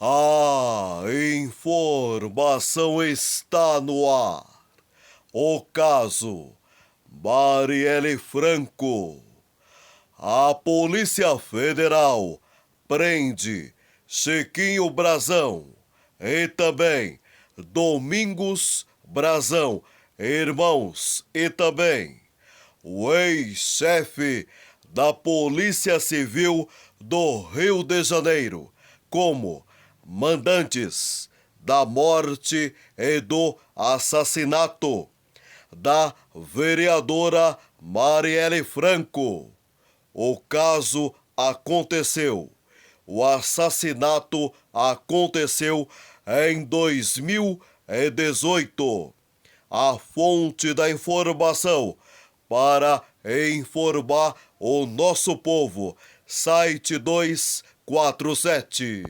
A informação está no ar. O caso Marielle Franco. A Polícia Federal prende Chiquinho Brazão e também Domingos Brazão, irmãos, e também o ex-chefe da Polícia Civil do Rio de Janeiro, como mandantes da morte e do assassinato da vereadora Marielle Franco. O caso aconteceu. O assassinato aconteceu em 2018. A fonte da informação para informar o nosso povo. Site 247.